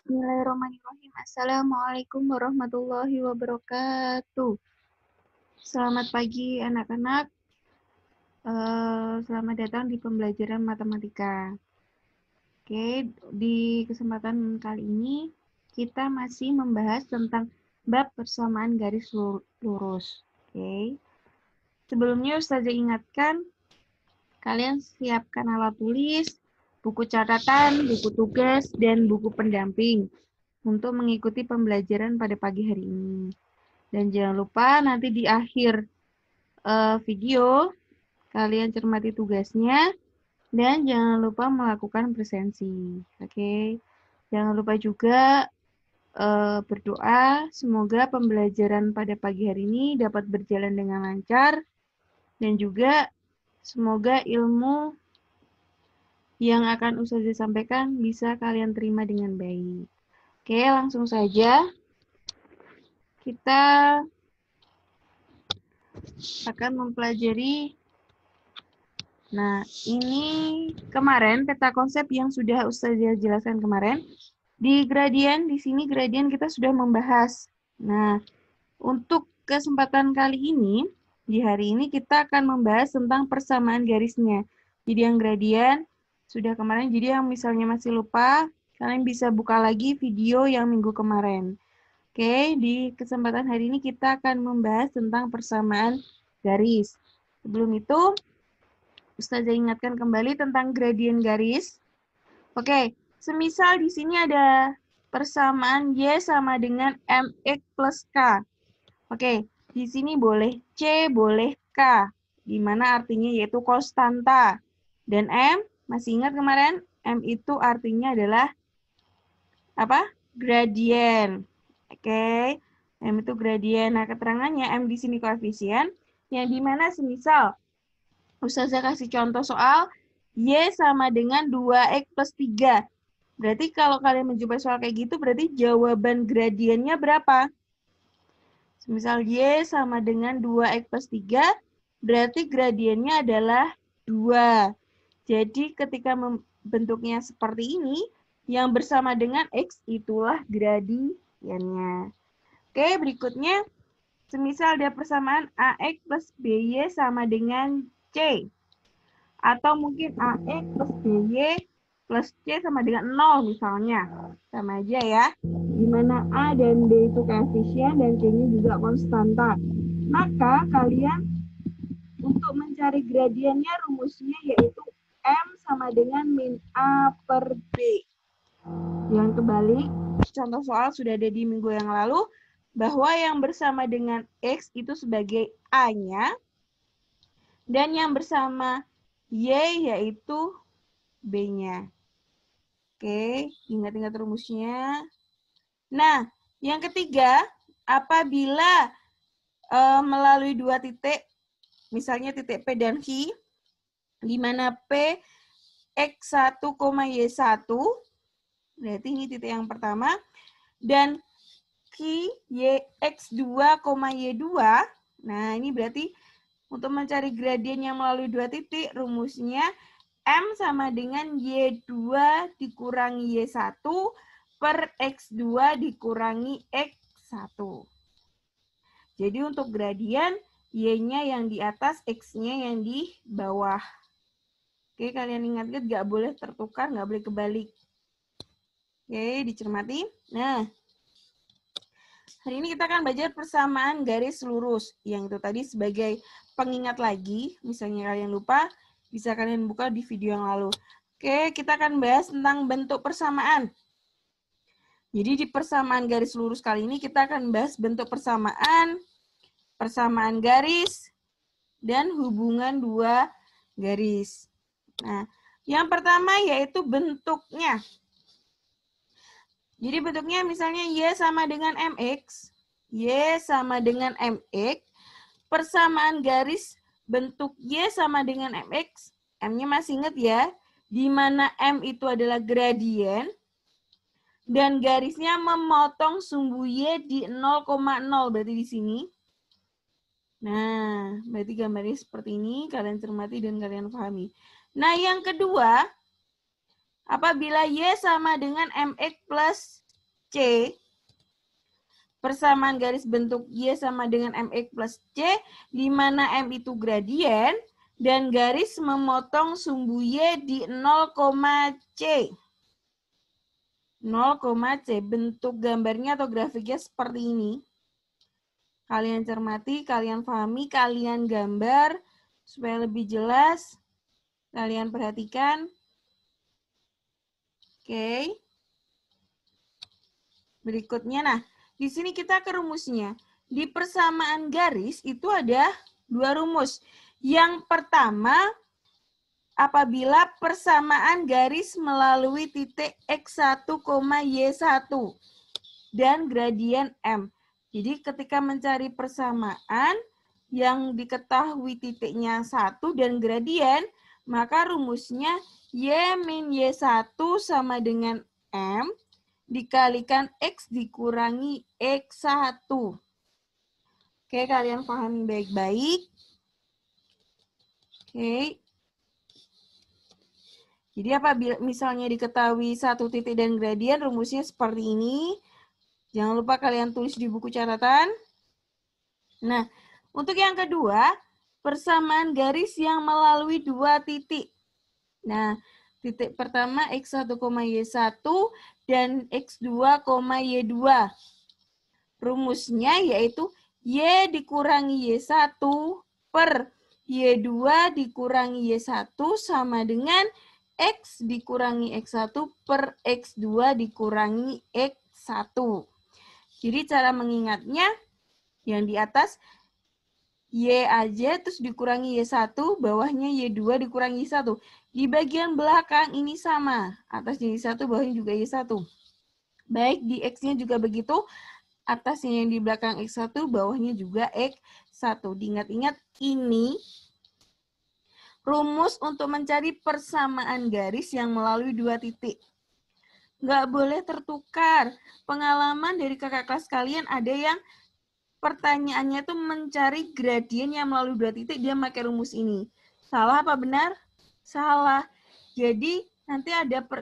Bismillahirrahmanirrahim. Assalamualaikum warahmatullahi wabarakatuh. Selamat pagi anak-anak. Selamat datang di pembelajaran matematika. Oke, di kesempatan kali ini kita masih membahas tentang bab persamaan garis lurus. Oke. Sebelumnya Ustazah ingatkan, kalian siapkan alat tulis, buku catatan, buku tugas, dan buku pendamping untuk mengikuti pembelajaran pada pagi hari ini. Dan jangan lupa nanti di akhir video, kalian cermati tugasnya, dan jangan lupa melakukan presensi. Oke. Jangan lupa juga berdoa, semoga pembelajaran pada pagi hari ini dapat berjalan dengan lancar, dan juga semoga ilmu yang akan Ustazah sampaikan bisa kalian terima dengan baik. Oke, langsung saja. Kita akan mempelajari. Nah, ini kemarin peta konsep yang sudah Ustazah jelaskan kemarin. Di gradien, di sini gradien kita sudah membahas. Nah, untuk kesempatan kali ini, di hari ini kita akan membahas tentang persamaan garisnya. Jadi yang gradien sudah kemarin, jadi yang misalnya masih lupa, kalian bisa buka lagi video yang minggu kemarin. Oke, di kesempatan hari ini kita akan membahas tentang persamaan garis. Sebelum itu, Ustazah ingatkan kembali tentang gradien garis. Oke, semisal di sini ada persamaan Y sama dengan MX plus K. Oke, di sini boleh C, boleh K, di mana artinya yaitu konstanta. Dan M, masih ingat kemarin? M itu artinya adalah apa? Gradien. Oke, M itu gradien. Nah, keterangannya M di sini koefisien, yang dimana semisal Ustazah kasih contoh soal Y sama dengan 2X plus 3. Berarti kalau kalian menjumpai soal kayak gitu, berarti jawaban gradiennya berapa? Semisal Y sama dengan 2X plus 3, berarti gradiennya adalah 2. Jadi ketika bentuknya seperti ini, yang bersama dengan X itulah gradiennya. Oke, berikutnya. Semisal ada persamaan AX plus BY sama dengan C. Atau mungkin AX plus BY plus C sama dengan 0 misalnya. Sama aja ya. Dimana A dan B itu koefisien dan C-nya juga konstanta. Maka kalian untuk mencari gradiennya rumusnya yaitu M sama dengan min A per B. Yang kebalik, contoh soal sudah ada di minggu yang lalu, bahwa yang bersama dengan X itu sebagai A-nya, dan yang bersama Y yaitu B-nya. Oke, ingat-ingat rumusnya. Nah, yang ketiga, apabila melalui dua titik, misalnya titik P dan Q, di mana P X1, Y1, berarti ini titik yang pertama, dan Q X2, Y2, nah ini berarti untuk mencari gradien yang melalui dua titik, rumusnya M sama dengan Y2 dikurangi Y1 per X2 dikurangi X1. Jadi untuk gradien, Y-nya yang di atas, X-nya yang di bawah. Oke, kalian ingat-ingat nggak boleh tertukar, nggak boleh kebalik. Oke, dicermati. Nah, hari ini kita akan belajar persamaan garis lurus. Yang itu tadi sebagai pengingat lagi, misalnya kalian lupa, bisa kalian buka di video yang lalu. Oke, kita akan bahas tentang bentuk persamaan. Jadi di persamaan garis lurus kali ini kita akan bahas bentuk persamaan, persamaan garis, dan hubungan dua garis. Nah, yang pertama yaitu bentuknya. Jadi bentuknya misalnya Y sama dengan MX, Y sama dengan MX, persamaan garis bentuk Y sama dengan MX, M-nya masih ingat ya, di mana M itu adalah gradien, dan garisnya memotong sumbu Y di 0,0, berarti di sini. Nah, berarti gambarnya seperti ini, kalian cermati dan kalian pahami. Nah, yang kedua, apabila Y sama dengan MX plus C, persamaan garis bentuk Y sama dengan MX plus C, di mana M itu gradien, dan garis memotong sumbu Y di 0, C. 0, C. Bentuk gambarnya atau grafiknya seperti ini. Kalian cermati, kalian pahami, kalian gambar, supaya lebih jelas. Kalian perhatikan. Oke. Berikutnya, nah, di sini kita ke rumusnya. Di persamaan garis itu ada 2 rumus. Yang pertama, apabila persamaan garis melalui titik X1, Y1 dan gradien M. Jadi ketika mencari persamaan yang diketahui titiknya 1 dan gradien, maka rumusnya Y min Y1 sama dengan M dikalikan X dikurangi X1. Oke, kalian pahami baik-baik. Oke. Jadi apabila misalnya diketahui satu titik dan gradien, rumusnya seperti ini. Jangan lupa kalian tulis di buku catatan. Nah, untuk yang kedua, persamaan garis yang melalui 2 titik. Nah, titik pertama X1, Y1 dan X2, Y2. Rumusnya yaitu Y dikurangi Y1 per Y2 dikurangi Y1 sama dengan X dikurangi X1 per X2 dikurangi X1. Jadi cara mengingatnya yang di atas Y aja terus dikurangi Y1, bawahnya Y2 dikurangi Y1. Di bagian belakang ini sama, atasnya Y1, bawahnya juga Y1. Baik di X-nya juga begitu, atasnya yang di belakang X1, bawahnya juga X1. Diingat-ingat ini rumus untuk mencari persamaan garis yang melalui 2 titik. Nggak boleh tertukar. Pengalaman dari kakak kelas kalian ada yang pertanyaannya itu mencari gradien yang melalui 2 titik, dia pakai rumus ini. Salah apa benar? Salah. Jadi nanti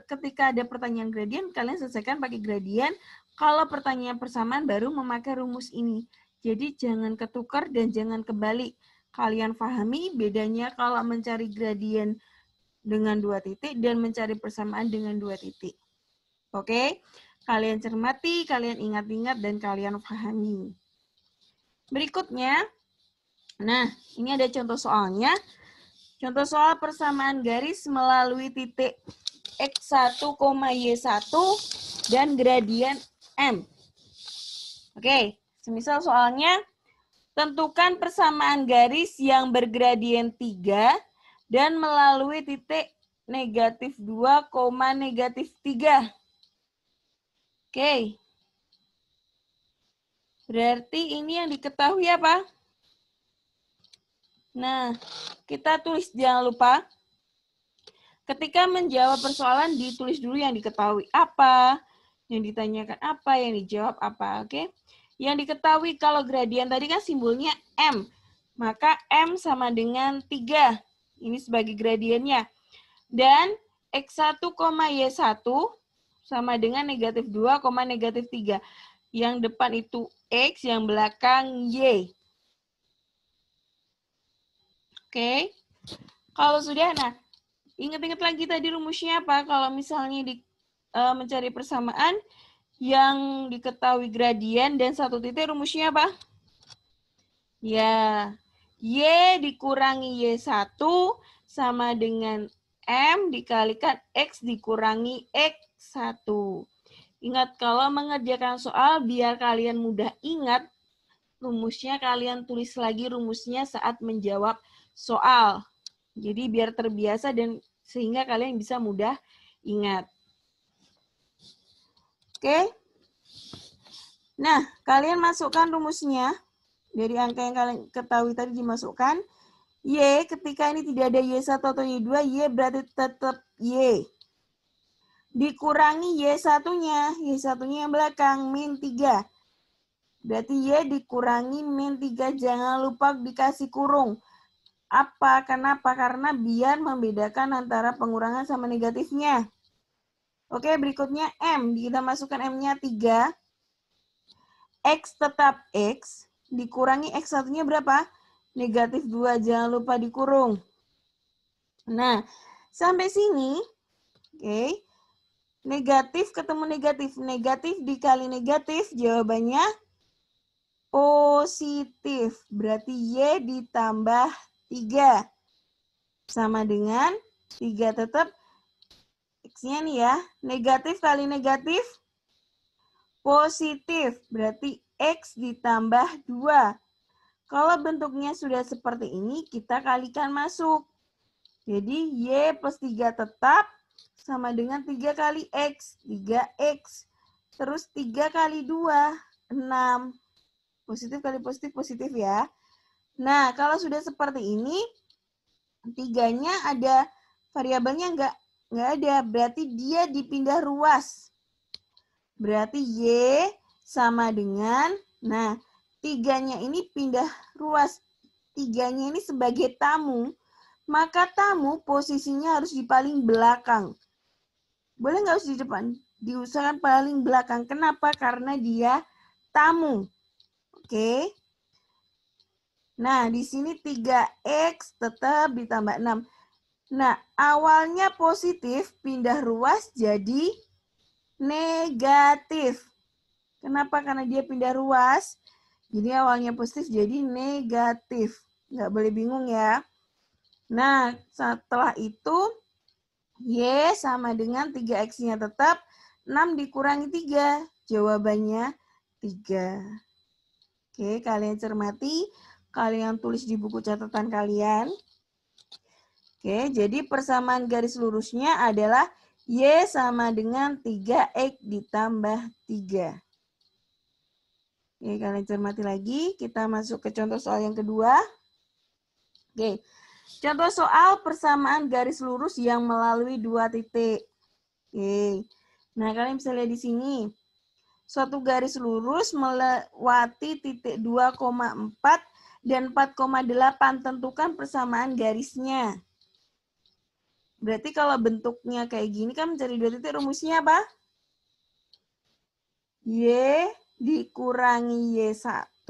ketika ada pertanyaan gradien, kalian selesaikan pakai gradien. Kalau pertanyaan persamaan baru memakai rumus ini. Jadi jangan ketukar dan jangan kebalik. Kalian pahami bedanya kalau mencari gradien dengan 2 titik dan mencari persamaan dengan 2 titik. Oke? Kalian cermati, kalian ingat-ingat, dan kalian pahami. Berikutnya, nah ini ada contoh soalnya. Contoh soal persamaan garis melalui titik X1, Y1 dan gradien M. Oke, semisal soalnya, tentukan persamaan garis yang bergradien 3 dan melalui titik negatif 2, negatif 3. Oke. Berarti ini yang diketahui apa? Nah, kita tulis, jangan lupa. Ketika menjawab persoalan, ditulis dulu yang diketahui apa, yang ditanyakan apa, yang dijawab apa, oke? Yang diketahui kalau gradien tadi kan simbolnya M, maka M sama dengan 3. Ini sebagai gradiennya. Dan X1, Y1 sama dengan negatif 2, negatif 3. Yang depan itu X, yang belakang Y. Oke. Kalau sudah, nah, ingat-ingat lagi tadi rumusnya apa? Kalau misalnya mencari persamaan yang diketahui gradien dan satu titik, rumusnya apa? Ya, Y dikurangi Y1 sama dengan M dikalikan X dikurangi X1. Ingat, kalau mengerjakan soal, biar kalian mudah ingat, rumusnya kalian tulis lagi rumusnya saat menjawab soal. Jadi biar terbiasa dan sehingga kalian bisa mudah ingat. Oke? Nah, kalian masukkan rumusnya. Dari angka yang kalian ketahui tadi dimasukkan. Y, ketika ini tidak ada Y1 atau Y2, Y berarti tetap Y. Dikurangi Y1-nya. Y1-nya yang belakang, min 3. Berarti Y dikurangi min 3. Jangan lupa dikasih kurung. Apa? Kenapa? Karena biar membedakan antara pengurangan sama negatifnya. Oke, berikutnya M. Kita masukkan M-nya 3. X tetap X. Dikurangi X1-nya berapa? Negatif 2. Jangan lupa dikurung. Nah, sampai sini, oke. Negatif ketemu negatif. Negatif dikali negatif, jawabannya positif. Berarti Y ditambah 3. Sama dengan 3 tetap X-nya nih ya. Negatif kali negatif, positif. Berarti X ditambah 2. Kalau bentuknya sudah seperti ini, kita kalikan masuk. Jadi Y plus 3 tetap sama dengan 3 kali X. 3X. Terus 3 kali 2, 6. Positif kali positif, positif ya. Nah, kalau sudah seperti ini, 3-nya ada variabelnya enggak ada. Berarti dia dipindah ruas. Berarti Y sama dengan, nah, 3-nya ini pindah ruas. 3-nya ini sebagai tamu, maka tamu posisinya harus di paling belakang. Boleh nggak harus di depan? Diusahakan paling belakang. Kenapa? Karena dia tamu. Oke. Nah, di sini 3X tetap ditambah 6. Nah, awalnya positif, pindah ruas jadi negatif. Kenapa? Karena dia pindah ruas. Jadi awalnya positif jadi negatif. Nggak boleh bingung ya. Nah, setelah itu Y sama dengan 3X-nya tetap 6 dikurangi 3. Jawabannya 3. Oke, kalian cermati. Kalian tulis di buku catatan kalian. Oke, jadi persamaan garis lurusnya adalah Y sama dengan 3X ditambah 3. Oke, kalian cermati lagi. Kita masuk ke contoh soal yang kedua. Oke, contoh soal persamaan garis lurus yang melalui 2 titik. Oke, nah kalian bisa lihat di sini. Suatu garis lurus melewati titik 2,4 dan 4,8. Tentukan persamaan garisnya. Berarti kalau bentuknya kayak gini kan mencari 2 titik, rumusnya apa? Y dikurangi Y1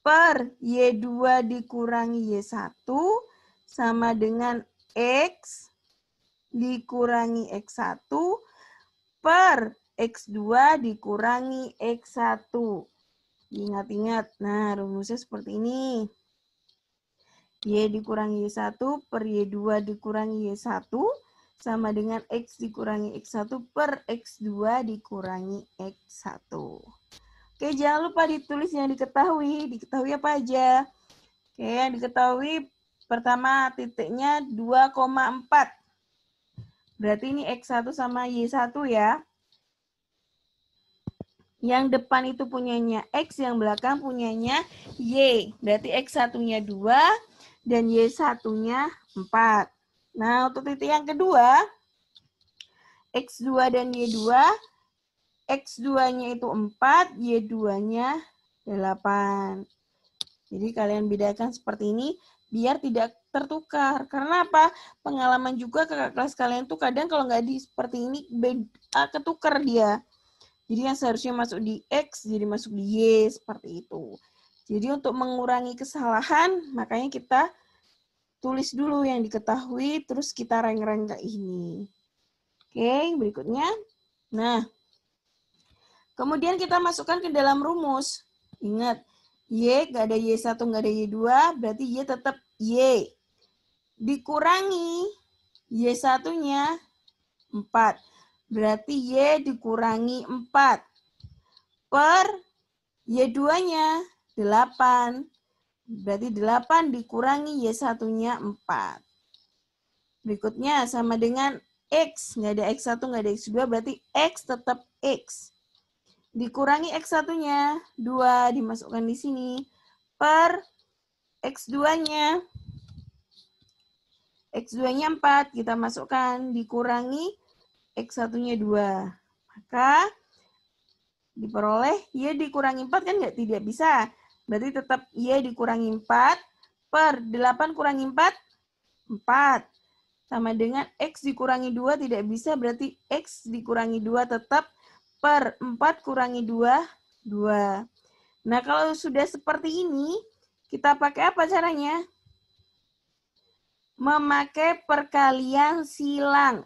per Y2 dikurangi Y1 sama dengan X dikurangi X1 per X2 dikurangi X1. Ingat-ingat, nah rumusnya seperti ini. Y dikurangi Y1 per Y2 dikurangi Y1 sama dengan X dikurangi X1 per X2 dikurangi X1. Oke, jangan lupa ditulis yang diketahui. Diketahui apa aja? Oke, yang diketahui pertama titiknya 2,4. Berarti ini X1 sama Y1 ya. Yang depan itu punyanya X, yang belakang punyanya Y. Berarti X1-nya 2 dan Y1-nya 4. Nah, untuk titik yang kedua, X2 dan Y2, X2-nya itu 4, Y2-nya 8. Jadi kalian bedakan seperti ini biar tidak tertukar. Karena apa? Pengalaman juga kakak kelas kalian tuh kadang kalau nggak di seperti ini ketukar dia. Jadi yang seharusnya masuk di X jadi masuk di Y seperti itu. Jadi untuk mengurangi kesalahan makanya kita tulis dulu yang diketahui terus kita rank-rank ke ini. Oke, berikutnya. Nah, kemudian kita masukkan ke dalam rumus. Ingat, Y nggak ada Y1, nggak ada Y2, berarti Y tetap Y. Dikurangi Y1-nya 4. Berarti Y dikurangi 4. Per Y2-nya 8. Berarti 8 dikurangi Y1-nya 4. Berikutnya sama dengan X. Nggak ada X1, nggak ada X2, berarti X tetap X. Dikurangi X1-nya 2 dimasukkan di sini per X2-nya. X2-nya 4 kita masukkan dikurangi X1-nya 2. Maka diperoleh Y dikurangi 4 kan tidak bisa. Berarti tetap Y dikurangi 4 per 8 kurangi 4, 4. sama dengan X dikurangi 2 tidak bisa, berarti X dikurangi 2 tetap per 4 kurangi 2, 2. Nah, kalau sudah seperti ini, kita pakai apa caranya? Memakai perkalian silang.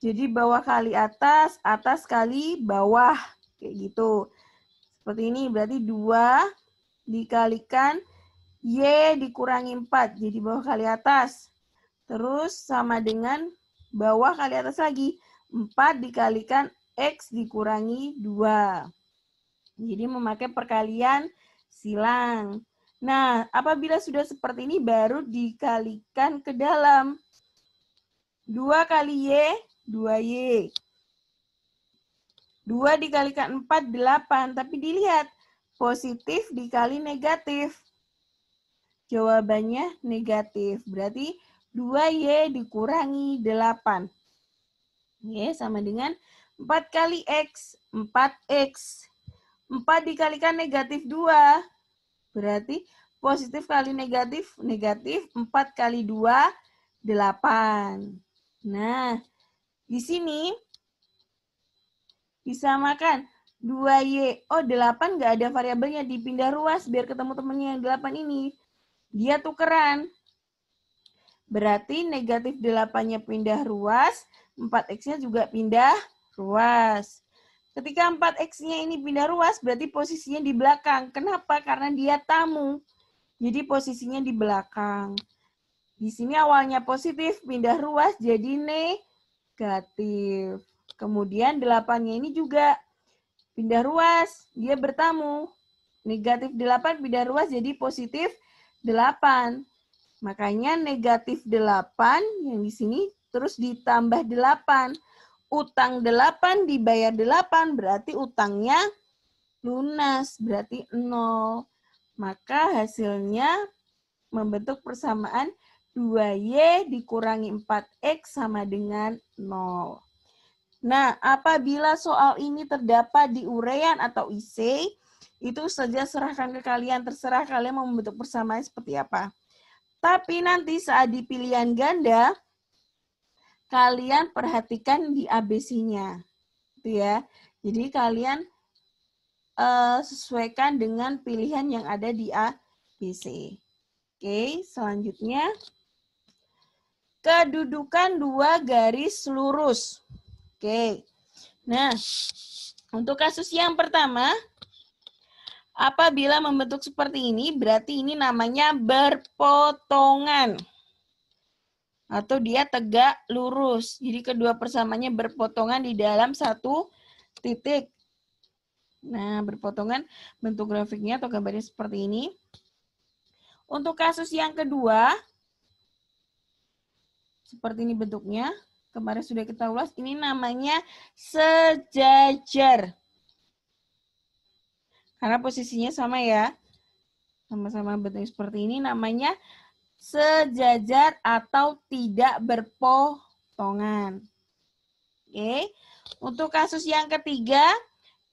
Jadi bawah kali atas, atas kali bawah. Kayak gitu. Seperti ini, berarti 2 dikalikan Y dikurangi 4. Jadi bawah kali atas. Terus sama dengan bawah kali atas lagi. 4 dikalikan X dikurangi 2. Jadi memakai perkalian silang. Nah, apabila sudah seperti ini baru dikalikan ke dalam. 2 kali Y, 2Y. 2 dikalikan 4, 8. Tapi dilihat, positif dikali negatif. Jawabannya negatif. Berarti 2Y dikurangi 8. Y sama dengan 4 kali X, 4X. 4 dikalikan negatif 2. Berarti positif kali negatif, negatif. 4 kali 2, 8. Nah, di sini disamakan 2Y. Oh, 8 nggak ada variabelnya. Dipindah ruas biar ketemu temennya yang 8 ini. Dia tukeran. Berarti negatif 8-nya pindah ruas, 4X-nya juga pindah ruas. Ketika 4X-nya ini pindah ruas, berarti posisinya di belakang. Kenapa? Karena dia tamu. Jadi posisinya di belakang. Di sini awalnya positif, pindah ruas jadi negatif. Kemudian 8-nya ini juga pindah ruas, dia bertamu. Negatif 8 pindah ruas jadi positif 8. Makanya negatif 8 yang di sini terus ditambah 8. Utang 8 dibayar 8 berarti utangnya lunas, berarti 0. Maka hasilnya membentuk persamaan 2Y dikurangi 4X sama dengan 0. Nah, apabila soal ini terdapat di uraian atau IC, itu saja serahkan ke kalian. Terserah kalian mau membentuk persamaan seperti apa. Tapi nanti saat di pilihan ganda, kalian perhatikan di ABC-nya. Gitu ya. Jadi kalian sesuaikan dengan pilihan yang ada di ABC. Oke, selanjutnya. Kedudukan 2 garis lurus. Oke. Nah, untuk kasus yang pertama, apabila membentuk seperti ini, berarti ini namanya berpotongan. Atau dia tegak lurus. Jadi kedua persamaannya berpotongan di dalam satu titik. Nah, berpotongan bentuk grafiknya atau gambarnya seperti ini. Untuk kasus yang kedua, seperti ini bentuknya. Kemarin sudah kita ulas, ini namanya sejajar. Karena posisinya sama ya. Sama-sama bentuknya seperti ini, namanya sejajar atau tidak berpotongan. Oke. Untuk kasus yang ketiga,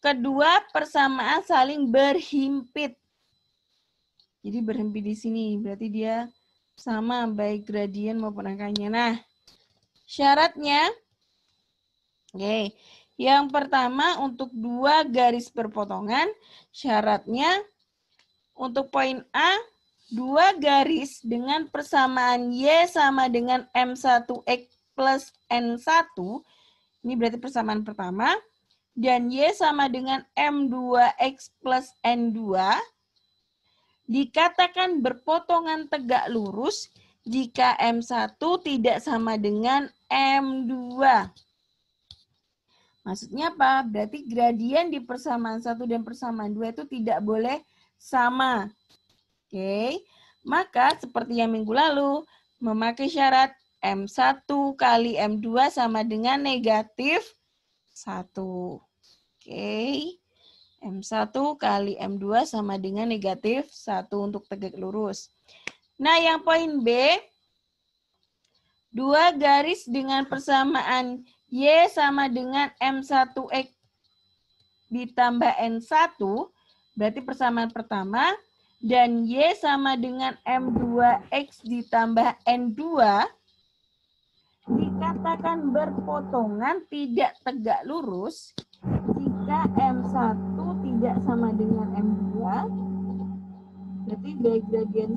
kedua persamaan saling berhimpit. Jadi berhimpit di sini, berarti dia sama baik gradien maupun angkanya. Nah, syaratnya, oke, yang pertama untuk 2 garis berpotongan, syaratnya untuk poin A, 2 garis dengan persamaan Y sama dengan M1X plus N1, ini berarti persamaan pertama, dan Y sama dengan M2X plus N2, dikatakan berpotongan tegak lurus jika M1 tidak sama dengan M2. Maksudnya apa? Berarti gradien di persamaan 1 dan persamaan 2 itu tidak boleh sama. Oke, maka seperti yang minggu lalu, memakai syarat M1 kali M2 sama dengan negatif 1. Oke. M1 kali M2 sama dengan negatif 1 untuk tegak lurus. Nah, yang poin B, 2 garis dengan persamaan Y sama dengan M1X ditambah N1, berarti persamaan pertama, dan Y sama dengan M2X ditambah N2, dikatakan berpotongan tidak tegak lurus jika M1 tidak sama dengan M2. Berarti baik gradien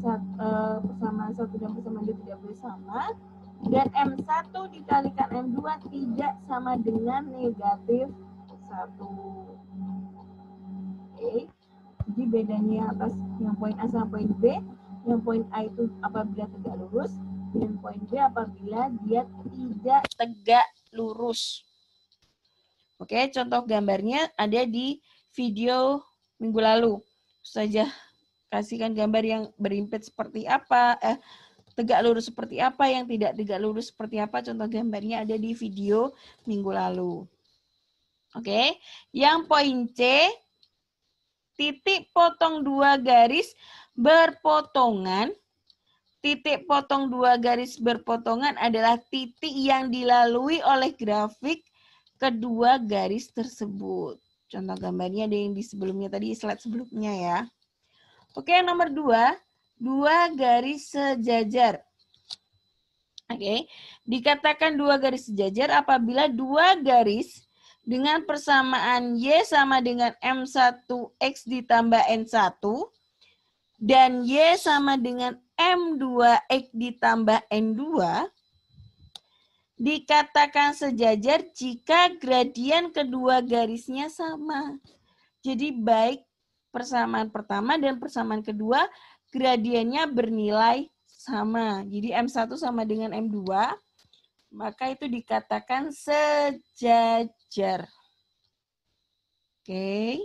persamaan 1 dan persamaan 2 tidak boleh sama. Dan M1 dikalikan M2 tidak sama dengan negatif 1. Oke. Jadi bedanya atas yang poin A sama poin B. Yang poin A itu apabila tegak lurus. Dan poin B apabila dia tidak tegak lurus. Oke, contoh gambarnya ada di video minggu lalu. Saja kasihkan gambar yang berimpit seperti apa, tegak lurus seperti apa, yang tidak tegak lurus seperti apa. Contoh gambarnya ada di video minggu lalu. Oke, yang poin C, titik potong 2 garis berpotongan. Titik potong 2 garis berpotongan adalah titik yang dilalui oleh grafik kedua garis tersebut. Contoh gambarnya ada yang di sebelumnya tadi, slide sebelumnya ya. Oke, yang nomor 2, 2 garis sejajar. Oke, dikatakan 2 garis sejajar apabila 2 garis dengan persamaan Y sama dengan M1X ditambah N1 dan Y sama dengan M2X ditambah N2 dikatakan sejajar jika gradien kedua garisnya sama. Jadi baik persamaan pertama dan persamaan kedua gradiennya bernilai sama. Jadi M1 sama dengan M2, maka itu dikatakan sejajar. Oke,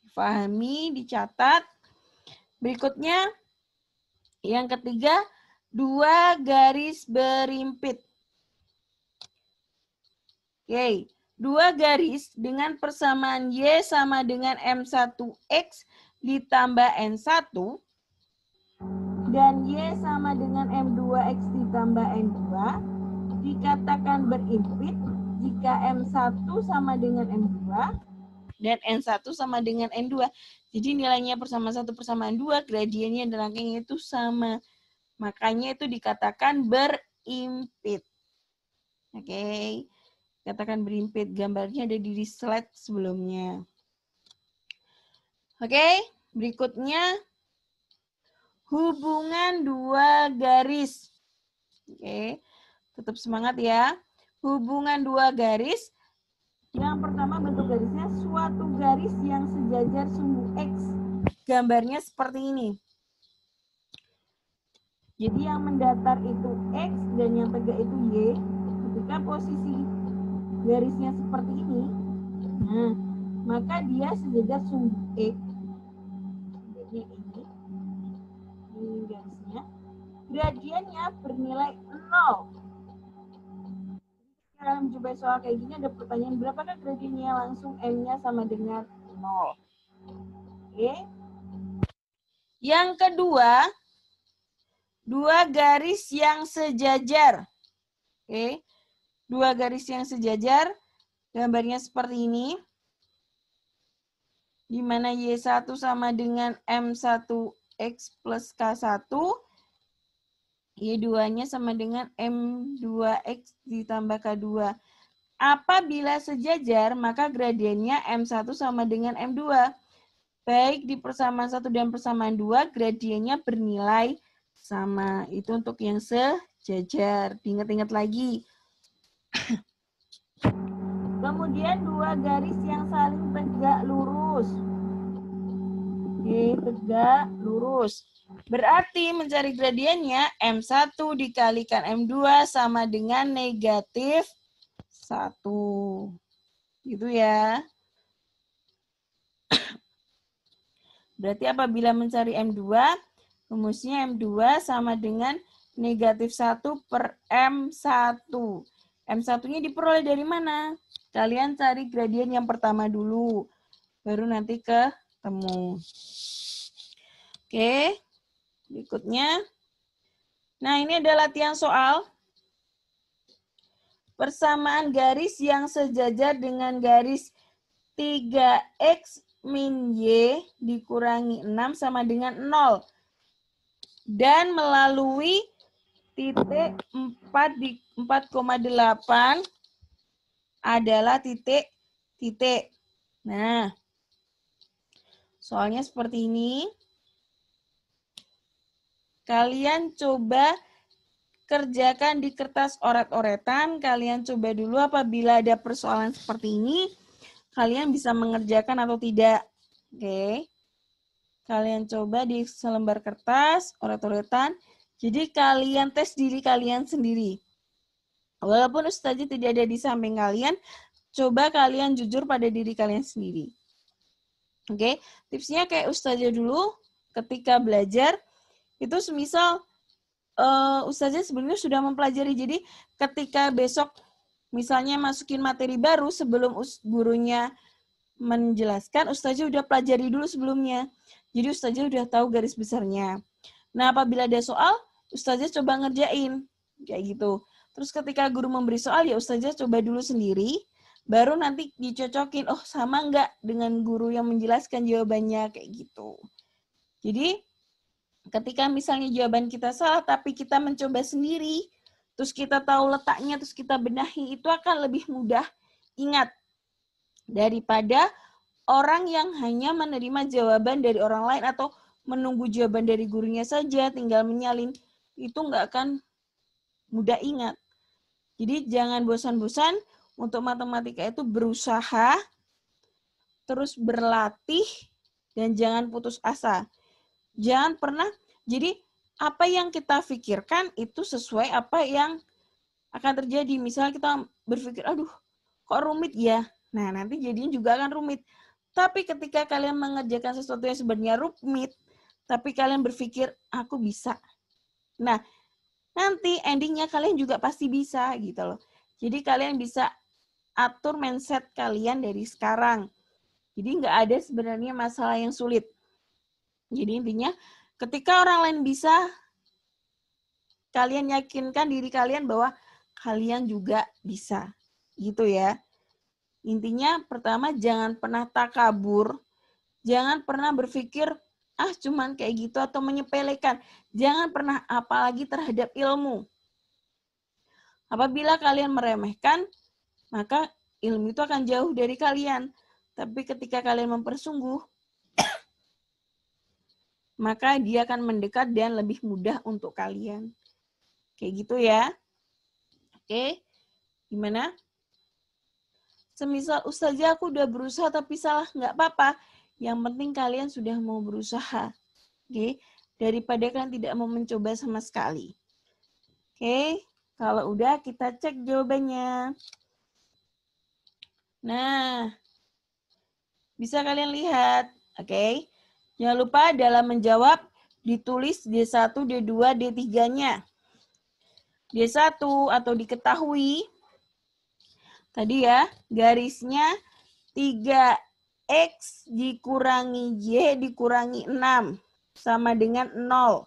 dipahami, dicatat. Berikutnya, yang ketiga, 2 garis berimpit. Oke, 2 garis dengan persamaan Y sama dengan M1X ditambah N1 dan Y sama dengan M2X ditambah N2 dikatakan berimpit jika M1 sama dengan M2 dan N1 sama dengan N2. Jadi nilainya persamaan 1 persamaan 2, gradiennya dan rangkaiannya itu sama. Makanya itu dikatakan berimpit. Oke. Katakan berimpit. Gambarnya ada di slide sebelumnya. Oke, berikutnya hubungan 2 garis. Oke, tetap semangat ya. Hubungan 2 garis. Yang pertama bentuk garisnya suatu garis yang sejajar sumbu X. Gambarnya seperti ini. Jadi yang mendatar itu X dan yang tegak itu Y. Ketika posisi garisnya seperti ini, nah, maka dia sejajar sumbu X. Ini garisnya. Gradiennya bernilai 0. Kalau mencoba soal kayak gini ada pertanyaan berapakah gradiennya, langsung M-nya sama dengan 0. Oke. Yang kedua, 2 garis yang sejajar. Oke. 2 garis yang sejajar. Gambarnya seperti ini. Di mana Y1 sama dengan M1X plus K1. Y2-nya sama dengan M2X ditambah K2. Apabila sejajar, maka gradiennya M1 sama dengan M2. Baik di persamaan 1 dan persamaan 2, gradiennya bernilai sama. Itu untuk yang sejajar. Diingat-ingat lagi. Kemudian 2 garis yang saling tegak lurus. Oke, tegak lurus. Berarti mencari gradiennya M1 dikalikan M2 sama dengan negatif 1. Gitu ya. Berarti apabila mencari M2, rumusnya M2 sama dengan negatif 1 per M1. M1-nya diperoleh dari mana? Kalian cari gradien yang pertama dulu. Baru nanti ketemu. Oke. Berikutnya. Nah, ini ada latihan soal. Persamaan garis yang sejajar dengan garis 3X min Y dikurangi 6 sama dengan 0. Dan melalui titik 4 di 4,8 adalah titik. Nah, soalnya seperti ini. Kalian coba kerjakan di kertas oret-oretan. Kalian coba dulu apabila ada persoalan seperti ini, kalian bisa mengerjakan atau tidak. Oke. Kalian coba di selembar kertas, oret-oretan. Jadi kalian tes diri kalian sendiri. Walaupun Ustazah tidak ada di samping kalian, coba kalian jujur pada diri kalian sendiri. Oke, tipsnya kayak Ustazah dulu ketika belajar, itu semisal Ustazah sebenarnya sudah mempelajari. Jadi ketika besok misalnya masukin materi baru sebelum gurunya menjelaskan, Ustazah udah pelajari dulu sebelumnya. Jadi Ustazah udah tahu garis besarnya. Nah, apabila ada soal, Ustazah coba ngerjain. Kayak gitu. Terus ketika guru memberi soal, ya Ustazah coba dulu sendiri. Baru nanti dicocokin, oh sama nggak dengan guru yang menjelaskan jawabannya, kayak gitu. Jadi, ketika misalnya jawaban kita salah, tapi kita mencoba sendiri, terus kita tahu letaknya, terus kita benahi, itu akan lebih mudah ingat daripada orang yang hanya menerima jawaban dari orang lain atau menunggu jawaban dari gurunya saja, tinggal menyalin, itu nggak akan mudah ingat. Jadi jangan bosan-bosan untuk matematika itu berusaha, terus berlatih, dan jangan putus asa. Jangan pernah, jadi apa yang kita pikirkan itu sesuai apa yang akan terjadi. Misalnya kita berpikir, aduh kok rumit ya? Nah nanti jadinya juga akan rumit. Tapi ketika kalian mengerjakan sesuatu yang sebenarnya rumit, tapi kalian berpikir, aku bisa. Nah, nanti endingnya kalian juga pasti bisa gitu loh. Jadi kalian bisa atur mindset kalian dari sekarang. Jadi nggak ada sebenarnya masalah yang sulit. Jadi intinya, ketika orang lain bisa, kalian yakinkan diri kalian bahwa kalian juga bisa. Gitu ya. Intinya pertama jangan pernah takabur, jangan pernah berpikir cuman kayak gitu atau menyepelekan. Jangan pernah, apalagi terhadap ilmu. Apabila kalian meremehkan, maka ilmu itu akan jauh dari kalian. Tapi ketika kalian mempersungguh, maka dia akan mendekat dan lebih mudah untuk kalian. Kayak gitu ya. Oke, gimana? Semisal Ustazah aku udah berusaha tapi salah, nggak apa-apa. Yang penting kalian sudah mau berusaha. Oke, daripada kalian tidak mau mencoba sama sekali. Oke, kalau udah kita cek jawabannya. Nah, bisa kalian lihat. Oke, jangan lupa dalam menjawab ditulis D1, D2, D3-nya. D1 atau diketahui, tadi ya, garisnya 3X dikurangi Y dikurangi 6 sama dengan 0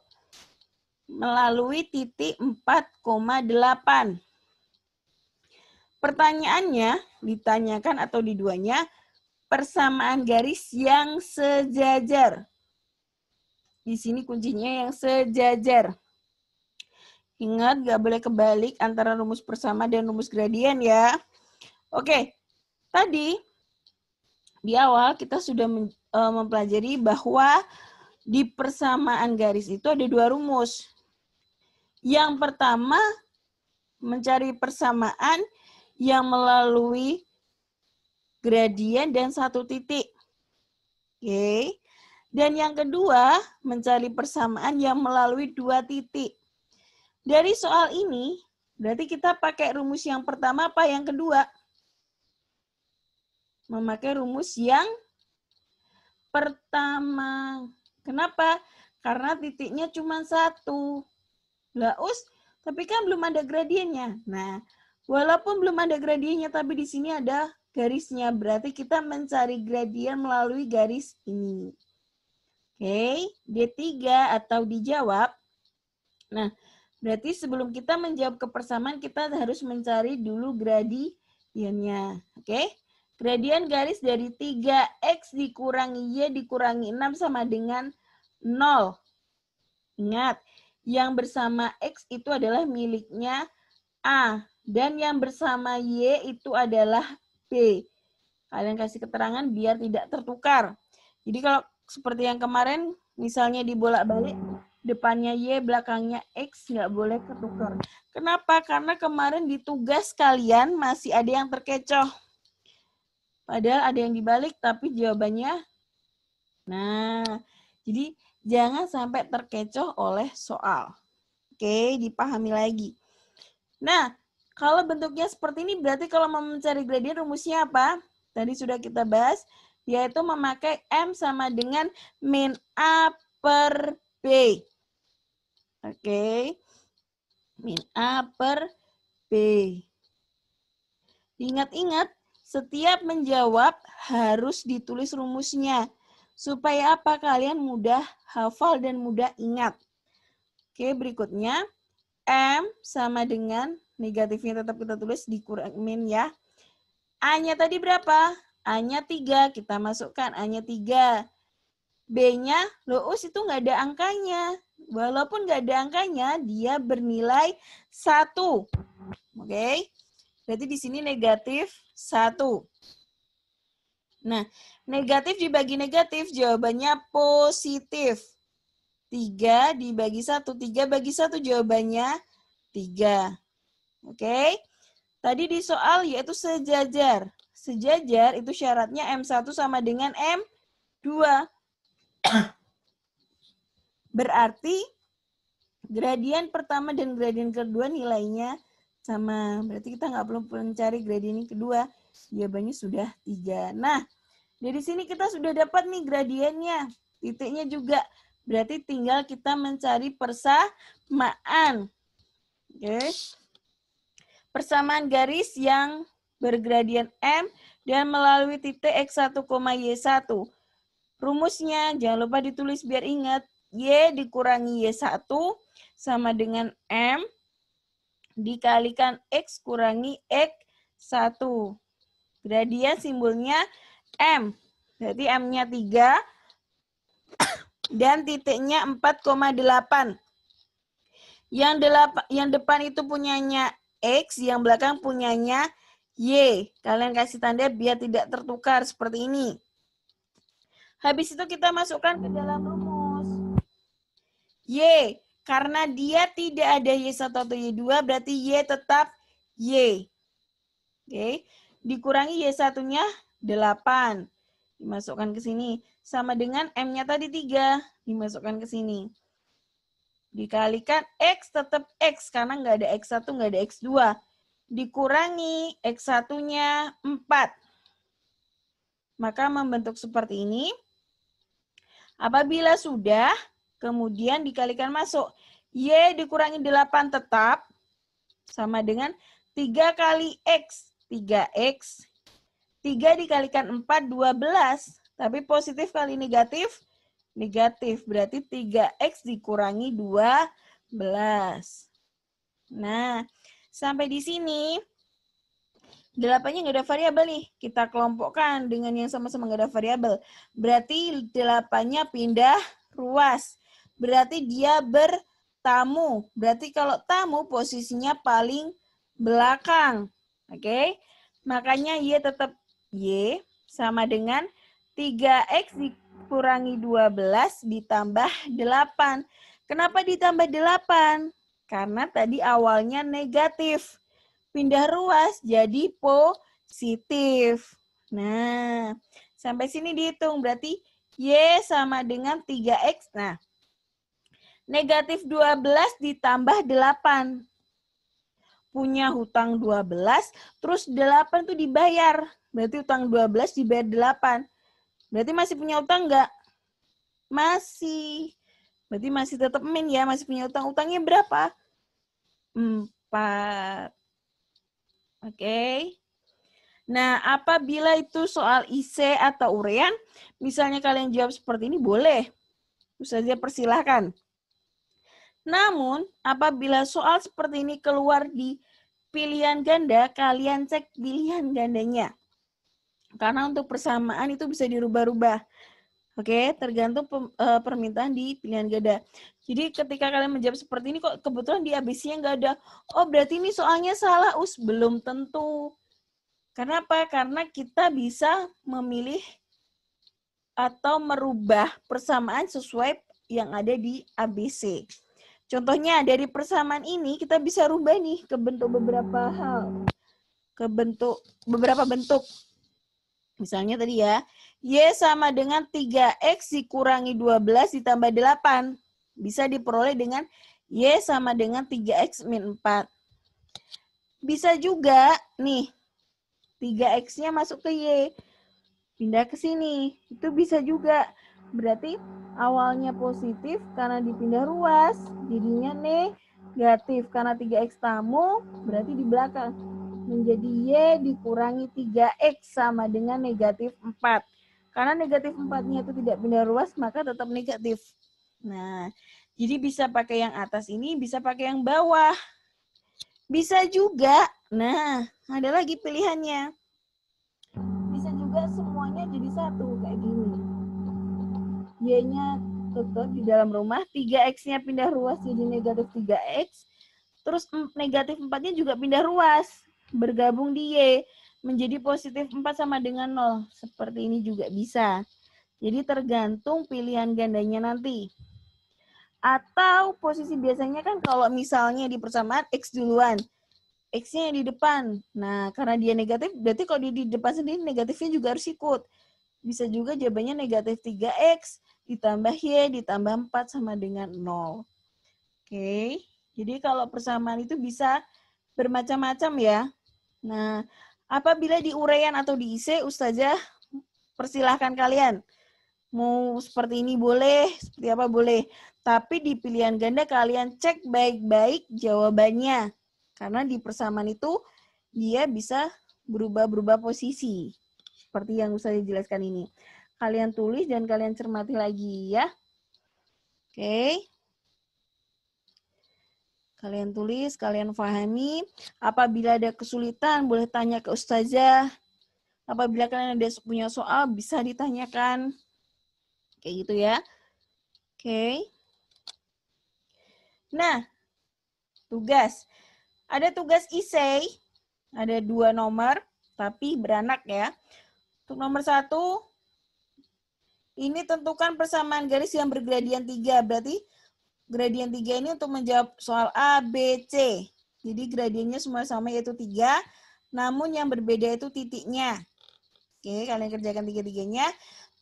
melalui titik 4,8. Pertanyaannya ditanyakan atau di duanya, persamaan garis yang sejajar. Di sini kuncinya yang sejajar. Ingat, nggak boleh kebalik antara rumus persama dan rumus gradien ya. Oke, tadi di awal kita sudah mempelajari bahwa di persamaan garis itu ada dua rumus. Yang pertama, mencari persamaan yang melalui gradien dan satu titik. Oke. Dan yang kedua, mencari persamaan yang melalui dua titik. Dari soal ini, berarti kita pakai rumus yang pertama apa yang kedua? Memakai rumus yang pertama. Kenapa? Karena titiknya cuma satu. Lah, tapi kan belum ada gradiennya. Nah, walaupun belum ada gradiennya, tapi di sini ada garisnya. Berarti kita mencari gradien melalui garis ini. Oke, D3 atau dijawab. Nah, berarti sebelum kita menjawab ke persamaan, kita harus mencari dulu gradiennya. Oke, gradien garis dari 3X dikurangi Y dikurangi 6 sama dengan 0. Ingat, yang bersama X itu adalah miliknya A. Dan yang bersama Y itu adalah B. Kalian kasih keterangan biar tidak tertukar. Jadi kalau seperti yang kemarin, misalnya dibolak-balik, depannya Y, belakangnya X, nggak boleh ketukar. Kenapa? Karena kemarin di tugas kalian masih ada yang terkecoh. Padahal ada yang dibalik, tapi jawabannya. Nah, jadi jangan sampai terkecoh oleh soal. Oke, dipahami lagi. Nah, kalau bentuknya seperti ini, berarti kalau mau mencari gradien rumusnya apa? Tadi sudah kita bahas, yaitu memakai M sama dengan min A per B. Oke, min A per B. Ingat-ingat, setiap menjawab harus ditulis rumusnya. Supaya apa? Kalian mudah hafal dan mudah ingat. Oke, berikutnya. M sama dengan negatifnya tetap kita tulis dikurang min ya. A-nya tadi berapa? A-nya 3. Kita masukkan A-nya 3. B-nya, loh itu nggak ada angkanya. Walaupun nggak ada angkanya, dia bernilai 1. Oke? Berarti di sini negatif 1. Nah, negatif dibagi negatif, jawabannya positif. 3 dibagi 1. 3 bagi 1 jawabannya 3. Oke? Tadi di soal yaitu sejajar. Sejajar itu syaratnya M1 sama dengan M2. Berarti gradien pertama dan gradien kedua nilainya sama. Berarti kita nggak perlu mencari gradien yang kedua. Jawabannya sudah 3. Nah, dari sini kita sudah dapat nih gradiennya. Titiknya juga. Berarti tinggal kita mencari persamaan. Oke. Persamaan garis yang bergradien M dan melalui titik X1, Y1. Rumusnya jangan lupa ditulis biar ingat. Y dikurangi Y1 sama dengan M dikalikan X kurangi X1. Gradien simbolnya M. Berarti M-nya 3 dan titiknya 4,8. Yang depan itu punyanya X, yang belakang punyanya Y. Kalian kasih tanda biar tidak tertukar seperti ini. Habis itu kita masukkan ke dalam rumus. Y, karena dia tidak ada Y1 atau Y2, berarti Y tetap Y. Oke, dikurangi Y1-nya 8. Dimasukkan ke sini. Sama dengan M-nya tadi 3. Dimasukkan ke sini. Dikalikan X tetap X, karena nggak ada X1, nggak ada X2. Dikurangi X1-nya 4. Maka membentuk seperti ini. Apabila sudah, kemudian dikalikan masuk. Y dikurangi 8 tetap, sama dengan 3 kali X. 3X. 3 dikalikan 4, 12. Tapi positif kali negatif, negatif. Berarti 3X dikurangi 12. Nah, sampai di sini 8-nya nggak ada variabel nih. Kita kelompokkan dengan yang sama-sama nggak ada variabel. Berarti 8-nya pindah ruas. Berarti dia bertamu. Berarti kalau tamu posisinya paling belakang. Oke? Makanya Y tetap Y sama dengan 3X dikurangi 12 ditambah 8. Kenapa ditambah 8? Karena tadi awalnya negatif. Pindah ruas jadi positif. Nah, sampai sini dihitung. Berarti Y sama dengan 3X. Nah, negatif 12 ditambah 8. Punya hutang 12, terus 8 itu dibayar. Berarti hutang 12 dibayar 8. Berarti masih punya hutang nggak? Masih. Berarti masih tetap min ya, masih punya hutang. Hutangnya berapa? 4. Oke. Nah, apabila itu soal IC atau urean, misalnya kalian jawab seperti ini, boleh. Ustazah persilahkan. Namun, apabila soal seperti ini keluar di pilihan ganda, kalian cek pilihan gandanya. Karena untuk persamaan itu bisa dirubah-rubah. Oke, tergantung permintaan di pilihan ganda. Jadi ketika kalian menjawab seperti ini kok kebetulan di ABC-nya nggak ada. Oh, berarti ini soalnya salah, Us. Belum tentu. Karena apa? Karena kita bisa memilih atau merubah persamaan sesuai yang ada di ABC. Contohnya dari persamaan ini kita bisa rubah nih ke bentuk beberapa hal. Ke bentuk beberapa bentuk. Misalnya tadi ya, Y sama dengan 3X dikurangi 12 ditambah 8. Bisa diperoleh dengan Y sama dengan 3X min 4. Bisa juga nih, 3X-nya masuk ke Y. Pindah ke sini. Itu bisa juga. Berarti awalnya positif karena dipindah ruas. Jadinya negatif. Karena 3X tamu, berarti di belakang. Menjadi Y dikurangi 3X sama dengan negatif 4. Karena negatif 4-nya itu tidak pindah ruas, maka tetap negatif. Nah, jadi bisa pakai yang atas ini, bisa pakai yang bawah. Bisa juga, nah, ada lagi pilihannya. Bisa juga semuanya jadi satu, kayak gini. Y-nya tetap di dalam rumah, 3X-nya pindah ruas jadi negatif 3X, terus negatif 4-nya juga pindah ruas, bergabung di Y, menjadi positif 4 sama dengan 0. Seperti ini juga bisa. Jadi tergantung pilihan gandanya nanti. Atau posisi biasanya kan kalau misalnya di persamaan X duluan, X-nya yang di depan. Nah, karena dia negatif, berarti kalau dia di depan sendiri negatifnya juga harus ikut. Bisa juga jawabannya negatif 3X ditambah Y ditambah 4 sama dengan 0. Oke, jadi kalau persamaan itu bisa bermacam-macam ya. Nah, apabila di uraian atau di IC, Ustazah persilahkan kalian. Mau seperti ini boleh, seperti apa boleh. Tapi di pilihan ganda kalian cek baik-baik jawabannya. Karena di persamaan itu dia bisa berubah-berubah posisi. Seperti yang Ustazah jelaskan ini. Kalian tulis dan kalian cermati lagi ya. Oke. Kalian tulis, kalian pahami. Apabila ada kesulitan, boleh tanya ke Ustazah. Apabila kalian ada punya soal, bisa ditanyakan. Kayak gitu ya. Oke. Nah, tugas. Ada tugas essay. Ada 2 nomor, tapi beranak ya. Untuk nomor 1, ini tentukan persamaan garis yang bergradian 3. Berarti gradien 3 ini untuk menjawab soal A, B, C. Jadi gradiennya semua sama yaitu 3. Namun yang berbeda itu titiknya. Oke, kalian kerjakan 3-3-nya.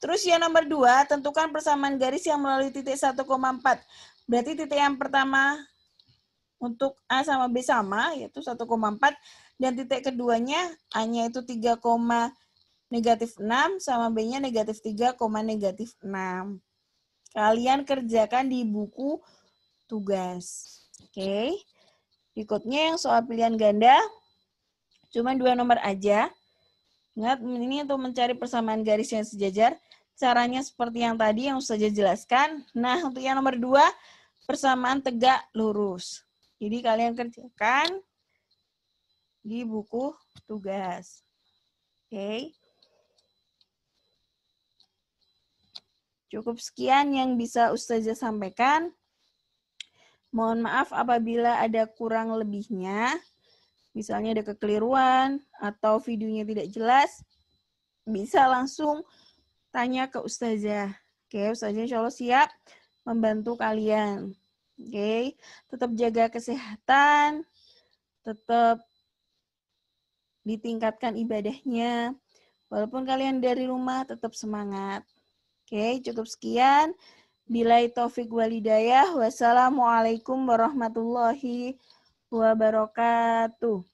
Terus yang nomor 2, tentukan persamaan garis yang melalui titik 1,4. Berarti titik yang pertama untuk A sama B sama, yaitu 1,4. Dan titik keduanya, A-nya itu 3, negatif 6, sama B-nya negatif 3, negatif 6. Kalian kerjakan di buku tugas. Oke. Berikutnya yang soal pilihan ganda, cuma 2 nomor aja. Ingat, ini untuk mencari persamaan garis yang sejajar. Caranya seperti yang tadi yang Ustazah jelaskan. Nah, untuk yang nomor 2, persamaan tegak lurus. Jadi kalian kerjakan di buku tugas. Oke. Cukup sekian yang bisa Ustazah sampaikan. Mohon maaf apabila ada kurang lebihnya. Misalnya ada kekeliruan atau videonya tidak jelas, bisa langsung tanya ke Ustazah. Oke, Ustazah insya Allah siap membantu kalian. Oke, tetap jaga kesehatan, tetap ditingkatkan ibadahnya. Walaupun kalian dari rumah, tetap semangat. Oke, cukup sekian. Billahi taufik walhidayah. Wassalamualaikum warahmatullahi wabarakatuh.